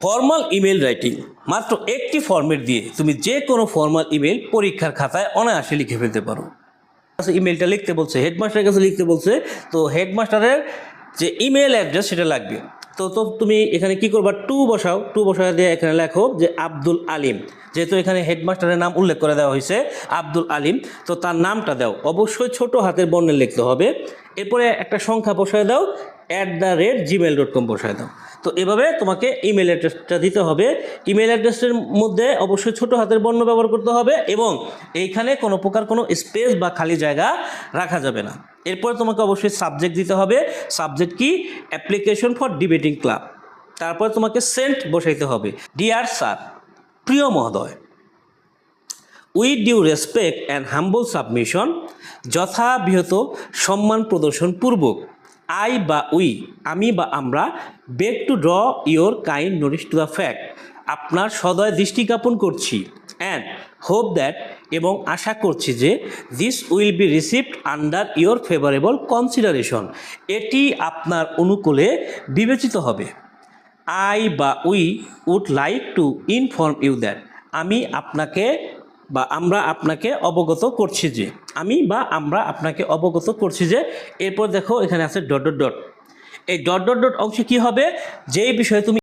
Formal email writing মাত্র একটি format দিয়ে তুমি যে কোনো ফর্মাল ইমেল পরীক্ষার খাতায় অনায়াসে লিখে ফেলতে পারো। ইমেলটা লিখতে বলছে, হেডমাস্টারের কাছে লিখতে বলছে, তো হেডমাস্টারের যে ইমেল অ্যাড্রেস সেটা লাগবে। তো তুমি এখানে কি করবা, টু বসাও দিয়ে এখানে লেখো যে আব্দুল আলিম, যেহেতু এখানে হেডমাস্টারের নাম উল্লেখ করে দেওয়া হয়েছে আব্দুল আলিম, তো তার নামটা দাও, অবশ্যই ছোট হাতের বর্ণে লিখতে হবে। এরপরে একটা সংখ্যা বসায় দাও, @gmail.com বসায় দাও। তো এভাবে তোমাকে ইমেল অ্যাড্রেসটা দিতে হবে। ইমেল অ্যাড্রেসের মধ্যে অবশ্যই ছোট হাতের বর্ণ ব্যবহার করতে হবে এবং এইখানে কোনো প্রকার কোনো স্পেস বা খালি জায়গা রাখা যাবে না। এরপরে তোমাকে অবশ্যই সাবজেক্ট দিতে হবে। সাবজেক্ট কি? Application for debating club. তারপরে তোমাকে সেন্ট বসাইতে হবে, ডিয়ার স্যার, প্রিয় মহোদয়, with due respect and humble submission, যথাবিহত সম্মান প্রদর্শন পূর্বক, আই বা উই, আমি বা আমরা, beg to draw your kind notice to the fact, আপনার সদয় দৃষ্টি জ্ঞাপন করছি, অ্যান্ড হোপ দ্যাট, এবং আশা করছি যে, this will be received under your favourable consideration, এটি আপনার অনুকূলে বিবেচিত হবে। আই বা we would like to inform you that, আমি আপনাকে বা আমরা আপনাকে অবগত করছি যে, আমি বা আমরা আপনাকে অবগত করছি যে, এরপর দেখো এখানে আছে ডট ডট ডট। এই ডট ডট ডট অংশে কী হবে, যেই বিষয়ে তুমি